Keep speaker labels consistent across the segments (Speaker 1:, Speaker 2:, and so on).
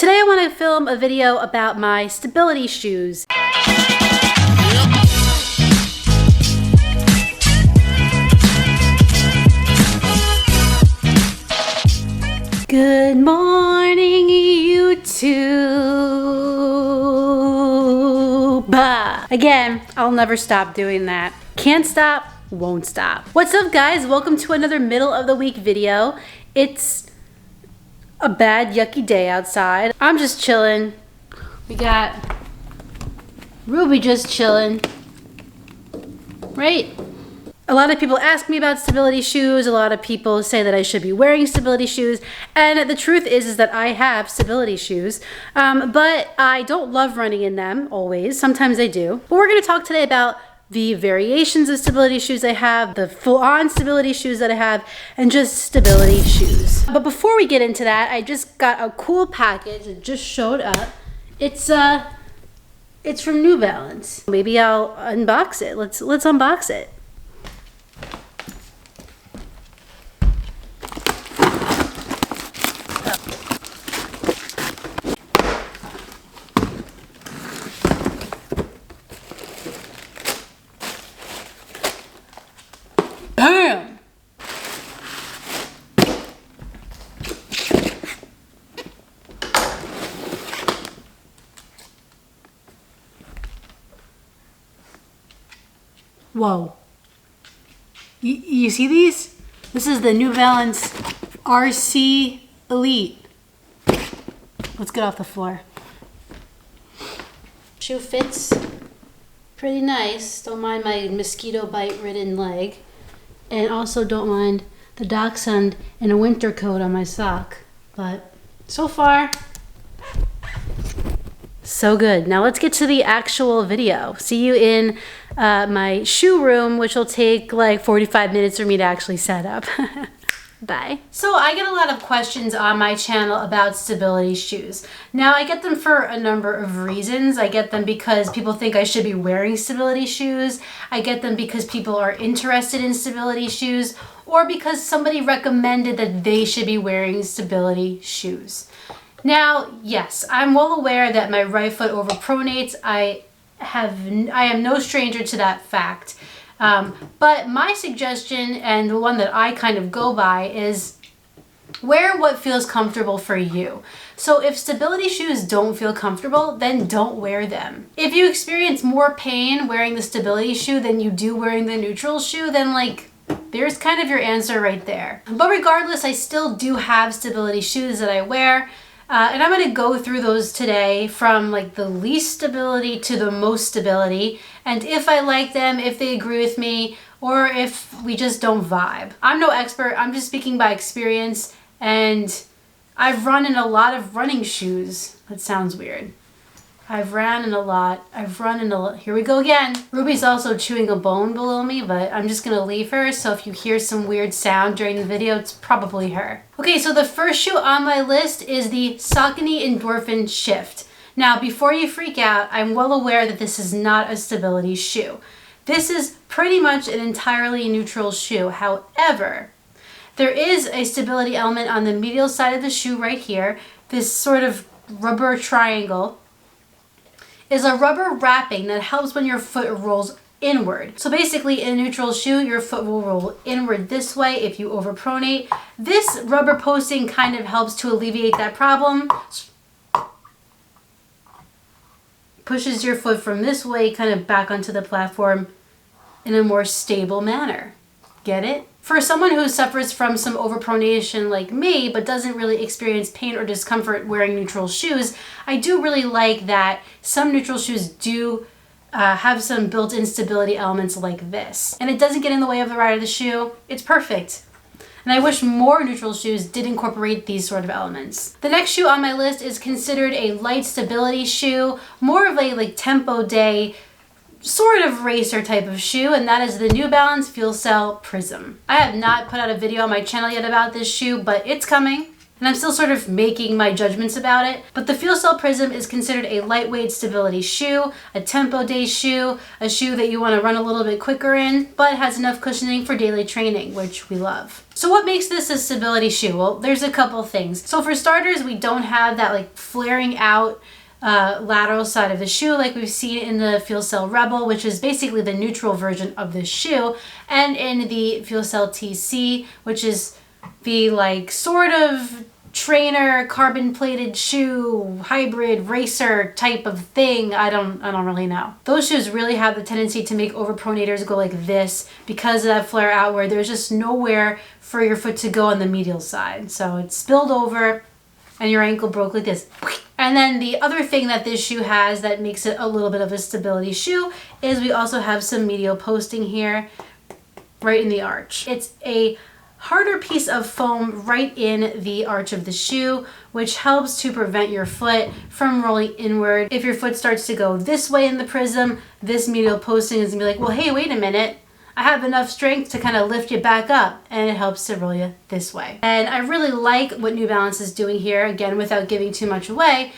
Speaker 1: Today I want to film a video about my stability shoes. Good morning, YouTube. Again, I'll never stop doing that. Can't stop, won't stop. What's up, guys? Welcome to another middle of the week video. It's a bad, yucky day outside. I'm just chilling. We got Ruby just chilling, right? A lot of people ask me about stability shoes. A lot of people say that I should be wearing stability shoes. And the truth is that I have stability shoes, but I don't love running in them always. Sometimes I do. But we're gonna talk today about the variations of stability shoes I have, the full-on stability shoes that I have, and just stability shoes. But before we get into that, I just got a cool package that just showed up. It's from New Balance. Maybe I'll unbox it. Let's unbox it. Bam! Whoa. You see these? This is the New Balance RC Elite. Let's get off the floor. Shoe fits pretty nice. Don't mind my mosquito bite ridden leg. And also don't mind the dachshund and a winter coat on my sock. But so far, so good. Now let's get to the actual video. See you in my shoe room, which will take like 45 minutes for me to actually set up. Bye. So I get a lot of questions on my channel about stability shoes. Now I get them for a number of reasons. I get them because people think I should be wearing stability shoes. I get them because people are interested in stability shoes, or because somebody recommended that they should be wearing stability shoes. Now, yes, I'm well aware that my right foot overpronates. I am no stranger to that fact. But my suggestion, and the one that I kind of go by, is wear what feels comfortable for you. So if stability shoes don't feel comfortable, then don't wear them. If you experience more pain wearing the stability shoe than you do wearing the neutral shoe, then like, there's kind of your answer right there. But regardless, I still do have stability shoes that I wear. And I'm going to go through those today from like the least stability to the most stability, and if I like them, if they agree with me, or if we just don't vibe. I'm no expert, I'm just speaking by experience, and I've run in a lot of running shoes. That sounds weird. I've run in a lot, here we go again. Ruby's also chewing a bone below me, but I'm just gonna leave her, so if you hear some weird sound during the video, it's probably her. Okay, so the first shoe on my list is the SAUCONY ENDORPHIN Shift. Now, before you freak out, I'm well aware that this is not a stability shoe. This is pretty much an entirely neutral shoe. However, there is a stability element on the medial side of the shoe right here. This sort of rubber triangle is a rubber wrapping that helps when your foot rolls inward. So basically, in a neutral shoe, your foot will roll inward this way if you overpronate. This rubber posting kind of helps to alleviate that problem. Pushes your foot from this way kind of back onto the platform in a more stable manner. Get it? For someone who suffers from some overpronation like me, but doesn't really experience pain or discomfort wearing neutral shoes, I do really like that some neutral shoes do have some built-in stability elements like this. And it doesn't get in the way of the ride of the shoe. It's perfect. And I wish more neutral shoes did incorporate these sort of elements. The next shoe on my list is considered a light stability shoe, more of a like tempo day, sort of racer type of shoe, and that is the New Balance FUELCELL Prism. I have not put out a video on my channel yet about this shoe, but it's coming. and I'm still sort of making my judgments about it. But the FUELCELL Prism is considered a lightweight stability shoe, a tempo day shoe, a shoe that you want to run a little bit quicker in, but has enough cushioning for daily training, which we love. So what makes this a stability shoe? Well, there's a couple things. So for starters, we don't have that like flaring out lateral side of the shoe like we've seen in the FUELCELL Rebel, which is basically the neutral version of this shoe, and in the FUELCELL TC, which is the like sort of trainer carbon plated shoe hybrid racer type of thing. I don't really know. Those shoes really have the tendency to make overpronators go like this because of that flare out where there's just nowhere for your foot to go on the medial side. So it's spilled over and your ankle broke like this. And then the other thing that this shoe has that makes it a little bit of a stability shoe is we also have some medial posting here right in the arch. It's a harder piece of foam right in the arch of the shoe, which helps to prevent your foot from rolling inward. If your foot starts to go this way in the Prism, this medial posting is gonna be like, well, hey, wait a minute. I have enough strength to kind of lift you back up, and it helps to roll you this way. And I really like what New Balance is doing here, again, without giving too much away,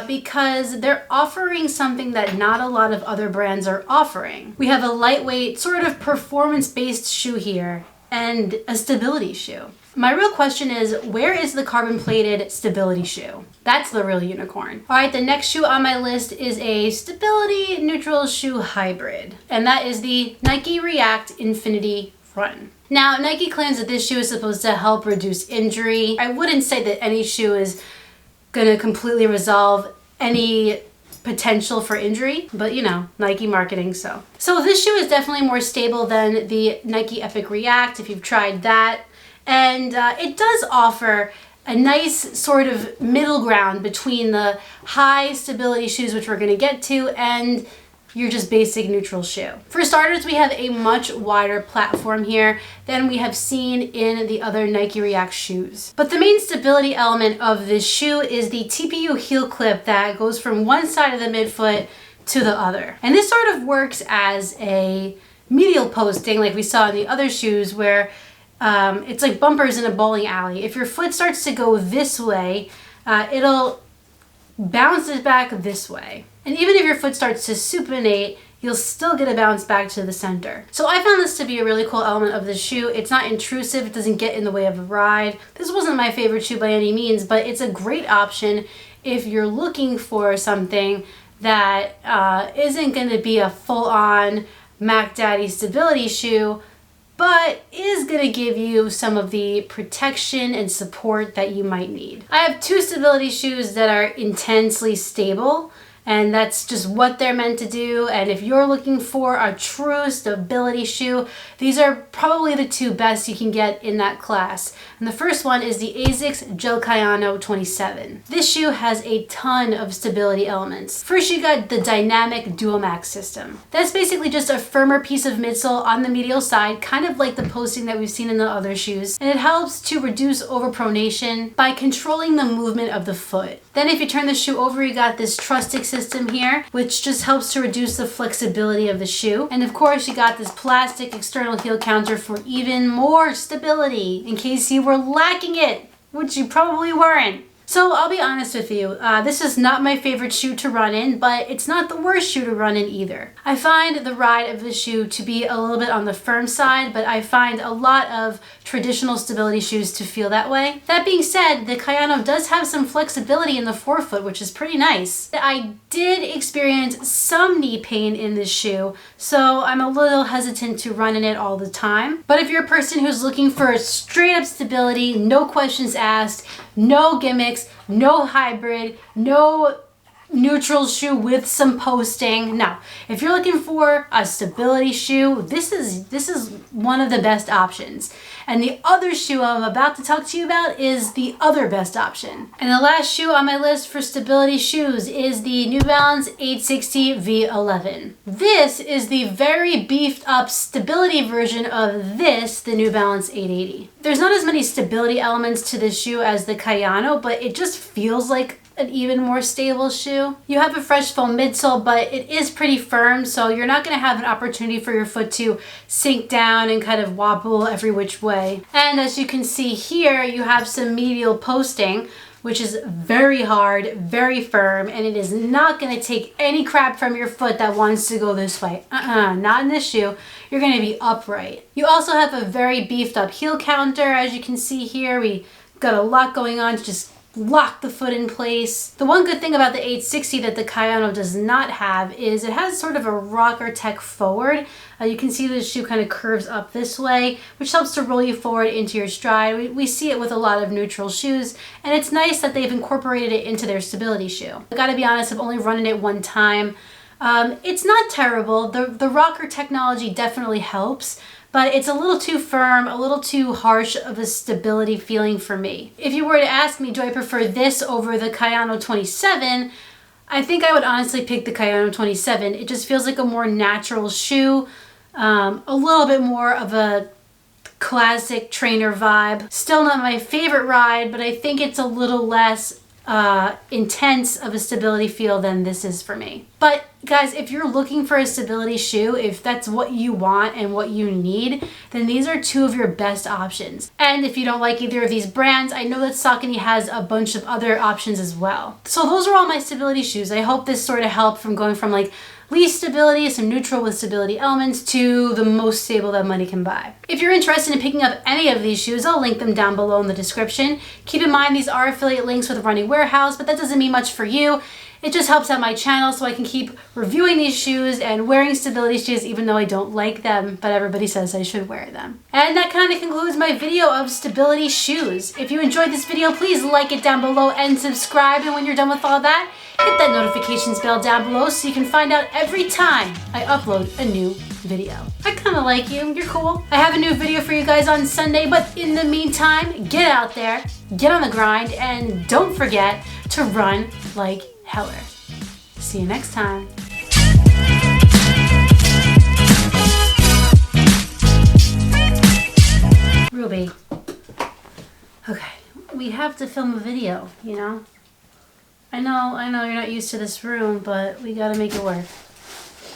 Speaker 1: because they're offering something that not a lot of other brands are offering. We have a lightweight, sort of performance-based shoe here, and a stability shoe. My real question is, where is the carbon plated stability shoe? That's the real unicorn. All right, the next shoe on my list is a stability neutral shoe hybrid, and that is the Nike React Infinity Run. Now, Nike claims that this shoe is supposed to help reduce injury. I wouldn't say that any shoe is gonna completely resolve any potential for injury, but you know, Nike marketing, so. So this shoe is definitely more stable than the Nike Epic React, if you've tried that. And it does offer a nice sort of middle ground between the high stability shoes, which we're gonna get to, and your just basic neutral shoe. For starters, we have a much wider platform here than we have seen in the other Nike React shoes. But the main stability element of this shoe is the TPU heel clip that goes from one side of the midfoot to the other. And this sort of works as a medial posting like we saw in the other shoes where it's like bumpers in a bowling alley. If your foot starts to go this way, it'll bounce it back this way. And even if your foot starts to supinate, you'll still get a bounce back to the center. So I found this to be a really cool element of the shoe. It's not intrusive, it doesn't get in the way of a ride. This wasn't my favorite shoe by any means, but it's a great option if you're looking for something that isn't gonna be a full-on Mac Daddy stability shoe, but is gonna give you some of the protection and support that you might need. I have two stability shoes that are intensely stable, and that's just what they're meant to do. And if you're looking for a true stability shoe, these are probably the two best you can get in that class. And the first one is the ASICS Gel KAYANO 27. This shoe has a ton of stability elements. First, you got the dynamic dual max system. That's basically just a firmer piece of midsole on the medial side, kind of like the posting that we've seen in the other shoes. And it helps to reduce overpronation by controlling the movement of the foot. Then if you turn the shoe over, you got this trustic system here, which just helps to reduce the flexibility of the shoe. And of course, you got this plastic external heel counter for even more stability in case you were lacking it, which you probably weren't. So I'll be honest with you, this is not my favorite shoe to run in, but it's not the worst shoe to run in either. I find the ride of the shoe to be a little bit on the firm side, but I find a lot of traditional stability shoes to feel that way. That being said, the KAYANO does have some flexibility in the forefoot, which is pretty nice. I did experience some knee pain in this shoe, so I'm a little hesitant to run in it all the time. But if you're a person who's looking for straight up stability, no questions asked, no gimmicks, no hybrid, no neutral shoe with some posting. No, if you're looking for a stability shoe, this is one of the best options. And the other shoe I'm about to talk to you about is the other best option. And the last shoe on my list for stability shoes is the New Balance 860 V11. This is the very beefed up stability version of this, the New Balance 880. There's not as many stability elements to this shoe as the KAYANO, but it just feels like an even more stable shoe. You have a fresh foam midsole, but it is pretty firm, so you're not going to have an opportunity for your foot to sink down and kind of wobble every which way. And as you can see here, you have some medial posting, which is very hard, very firm, and it is not going to take any crap from your foot that wants to go this way. Not in this shoe. You're going to be upright. You also have a very beefed up heel counter. As you can see here, we got a lot going on to just lock the foot in place. The one good thing about the 860 that the KAYANO does not have is it has sort of a rocker tech forward. You can see the shoe kind of curves up this way, which helps to roll you forward into your stride. We see it with a lot of neutral shoes, and it's nice that they've incorporated it into their stability shoe. I gotta be honest, I've only run in it one time. It's not terrible. The rocker technology definitely helps, but it's a little too firm, a little too harsh of a stability feeling for me. If you were to ask me, do I prefer this over the KAYANO 27? I think I would honestly pick the KAYANO 27. It just feels like a more natural shoe, a little bit more of a classic trainer vibe. Still not my favorite ride, but I think it's a little less intense of a stability feel than this is for me. But guys, if you're looking for a stability shoe, if that's what you want and what you need, then these are two of your best options. And if you don't like either of these brands, I know that Saucony has a bunch of other options as well. So those are all my stability shoes. I hope this sort of helped from going from like least stability, some neutral with stability elements, to the most stable that money can buy. If you're interested in picking up any of these shoes, I'll link them down below in the description. Keep in mind these are affiliate links with Running Warehouse, but that doesn't mean much for you. It just helps out my channel so I can keep reviewing these shoes and wearing stability shoes even though I don't like them, but everybody says I should wear them. And that kind of concludes my video of stability shoes. If you enjoyed this video, please like it down below and subscribe. And when you're done with all that, hit that notifications bell down below so you can find out every time I upload a new video. I kind of like you. You're cool. I have a new video for you guys on Sunday, but in the meantime, get out there, get on the grind, and don't forget to run like heller. See you next time. Ruby. Okay, we have to film a video, you know? I know you're not used to this room, but we gotta make it work.